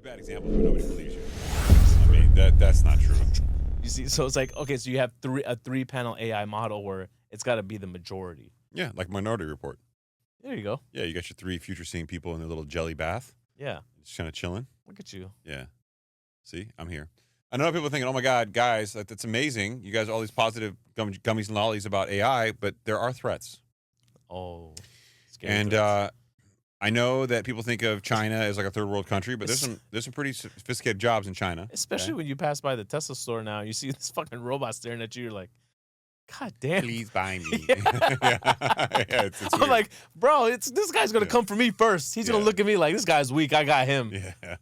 bad examples, but nobody believes you. I mean, that's not true. You see, so it's like, okay, so you have a three-panel AI model where it's got to be the majority. Yeah, like Minority Report. There you go. Yeah, you got your three future-seeing people in their little jelly bath. Yeah. Just kind of chilling. Look at you. Yeah. See, I'm here. I know people are thinking, oh, my God, guys, that's amazing. You guys are all these positive gummies and lollies about AI, but there are threats. Oh, scary And threats. I know that people think of China as like a third world country, but there's some pretty sophisticated jobs in China. Especially when you pass by the Tesla store now, you see this fucking robot staring at you. You're like, God damn. Please buy me. Yeah. It's I'm weird. like, bro, this guy's going to come for me first. He's going to look at me like, this guy's weak. I got him. Yeah.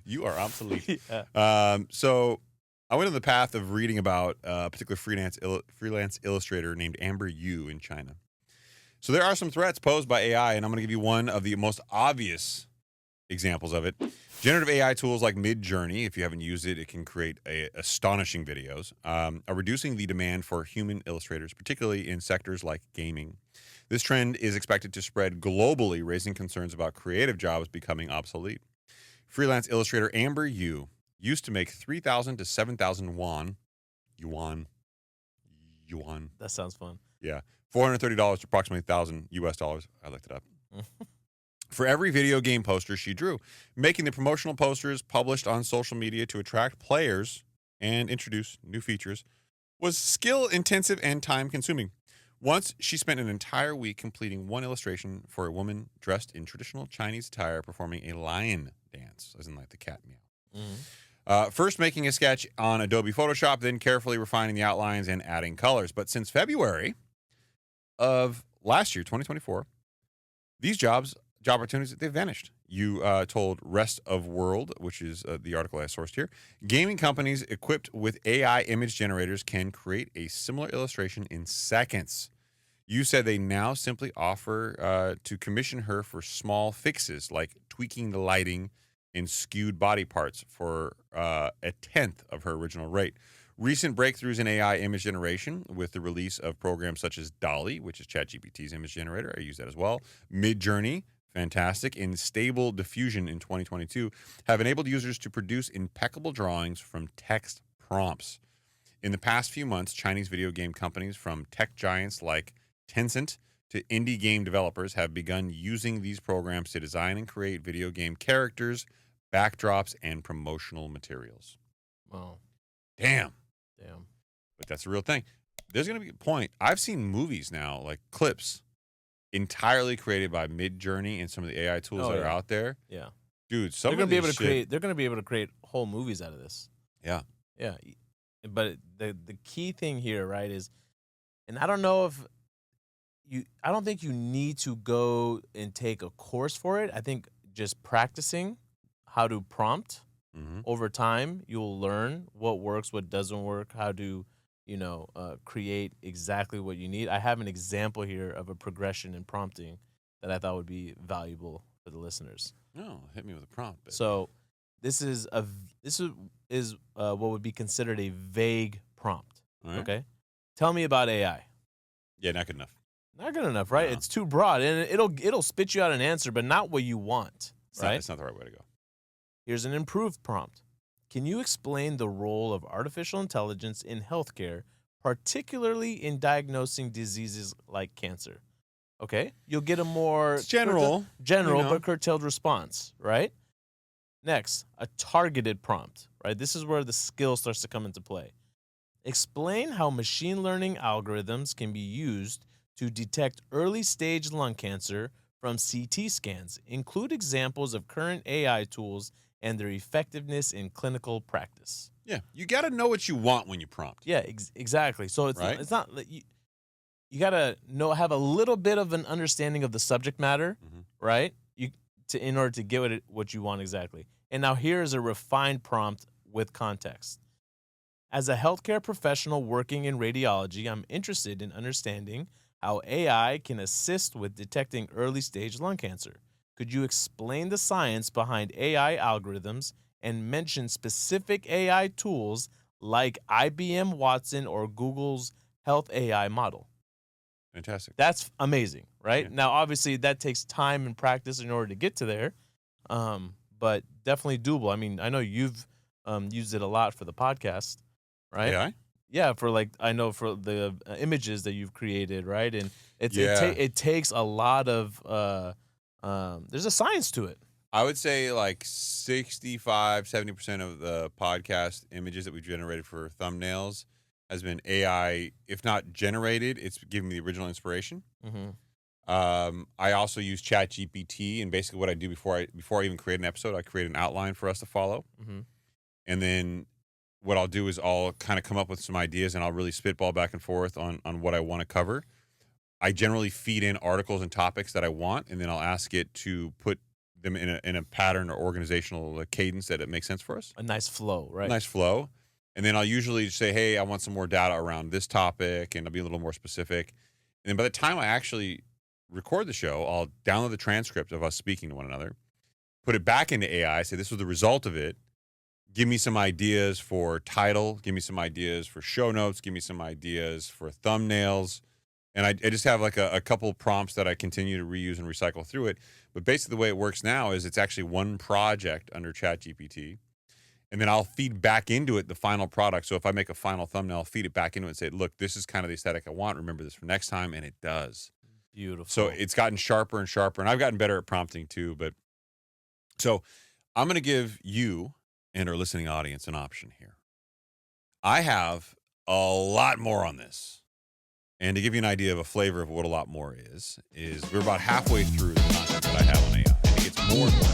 You are obsolete. Yeah. So I went on the path of reading about a particular freelance illustrator named Amber Yu in China. So there are some threats posed by AI, and I'm going to give you one of the most obvious examples of it. Generative AI tools like Midjourney, if you haven't used it, it can create astonishing videos, are reducing the demand for human illustrators, particularly in sectors like gaming. This trend is expected to spread globally, raising concerns about creative jobs becoming obsolete. Freelance illustrator Amber Yu used to make 3,000 to 7,000 yuan. That sounds fun. Yeah. $430 to approximately $1,000 US. I looked it up. For every video game poster she drew, making the promotional posters published on social media to attract players and introduce new features was skill-intensive and time-consuming. Once, she spent an entire week completing one illustration for a woman dressed in traditional Chinese attire performing a lion dance, as in like the cat meow. First making a sketch on Adobe Photoshop, then carefully refining the outlines and adding colors. But since February of last year, 2024, these job opportunities, they've vanished. You told Rest of World, which is the article I sourced here, gaming companies equipped with AI image generators can create a similar illustration in seconds. You said they now simply offer to commission her for small fixes like tweaking the lighting and skewed body parts for a tenth of her original rate. Recent breakthroughs in AI image generation with the release of programs such as DALL-E, which is ChatGPT's image generator, I use that as well, Midjourney, fantastic, and Stable Diffusion in 2022 have enabled users to produce impeccable drawings from text prompts. In the past few months, Chinese video game companies from tech giants like Tencent to indie game developers have begun using these programs to design and create video game characters, backdrops, and promotional materials. Wow. Damn. Damn. But that's a real thing. There's going to be a point. I've seen movies now, like clips, entirely created by Midjourney and some of the AI tools that are out there. Yeah. Dude, They're going to be able to create whole movies out of this. Yeah. Yeah. But the key thing here, right, is, and I don't know if I don't think you need to go and take a course for it. I think just practicing how to prompt over time, you'll learn what works, what doesn't work, how to, create exactly what you need. I have an example here of a progression in prompting that I thought would be valuable for the listeners. No, hit me with a prompt. Baby. So this is what would be considered a vague prompt. Right. Okay, tell me about AI. Yeah, not good enough. Not good enough, right? No. It's too broad, and it'll spit you out an answer, but not what you want. Right? It's not the right way to go. Here's an improved prompt. Can you explain the role of artificial intelligence in healthcare, particularly in diagnosing diseases like cancer? Okay, you'll get a more general, but curtailed response, right? Next, a targeted prompt, right? This is where the skill starts to come into play. Explain how machine learning algorithms can be used to detect early-stage lung cancer from CT scans. Include examples of current AI tools and their effectiveness in clinical practice. Yeah, you got to know what you want when you prompt. Yeah, exactly. So it's not you got to have a little bit of an understanding of the subject matter, right? In order to get what you want exactly. And now here's a refined prompt with context. As a healthcare professional working in radiology, I'm interested in understanding how AI can assist with detecting early-stage lung cancer. Could you explain the science behind AI algorithms and mention specific AI tools like IBM Watson or Google's Health AI model? Fantastic. That's amazing, right? Yeah. Now, obviously, that takes time and practice in order to get to there. but definitely doable. I mean, I know you've used it a lot for the podcast, right? AI? Yeah, for like I know for the images that you've created, right? And it takes a lot of there's a science to it. I would say like 65-70% of the podcast images that we generated for thumbnails has been AI, if not generated, it's giving me the original inspiration. I also use ChatGPT, and basically what I do before I even create an episode, I create an outline for us to follow. And then what I'll do is I'll kind of come up with some ideas, and I'll really spitball back and forth on what I want to cover. I generally feed in articles and topics that I want, and then I'll ask it to put them in a pattern or organizational cadence that it makes sense for us. A nice flow, right? Nice flow. And then I'll usually say, hey, I want some more data around this topic, and I'll be a little more specific. And then by the time I actually record the show, I'll download the transcript of us speaking to one another, put it back into AI, say this was the result of it, give me some ideas for title, give me some ideas for show notes, give me some ideas for thumbnails. And I just have like a couple prompts that I continue to reuse and recycle through it. But basically the way it works now is it's actually one project under ChatGPT. And then I'll feed back into it the final product. So if I make a final thumbnail, I'll feed it back into it and say, look, this is kind of the aesthetic I want. Remember this for next time. And it does. Beautiful. So it's gotten sharper and sharper. And I've gotten better at prompting too. But so I'm going to give you and our listening audience an option here. I have a lot more on this. And to give you an idea of a flavor of what a lot more is we're about halfway through the content that I have on AI. I think it's more and more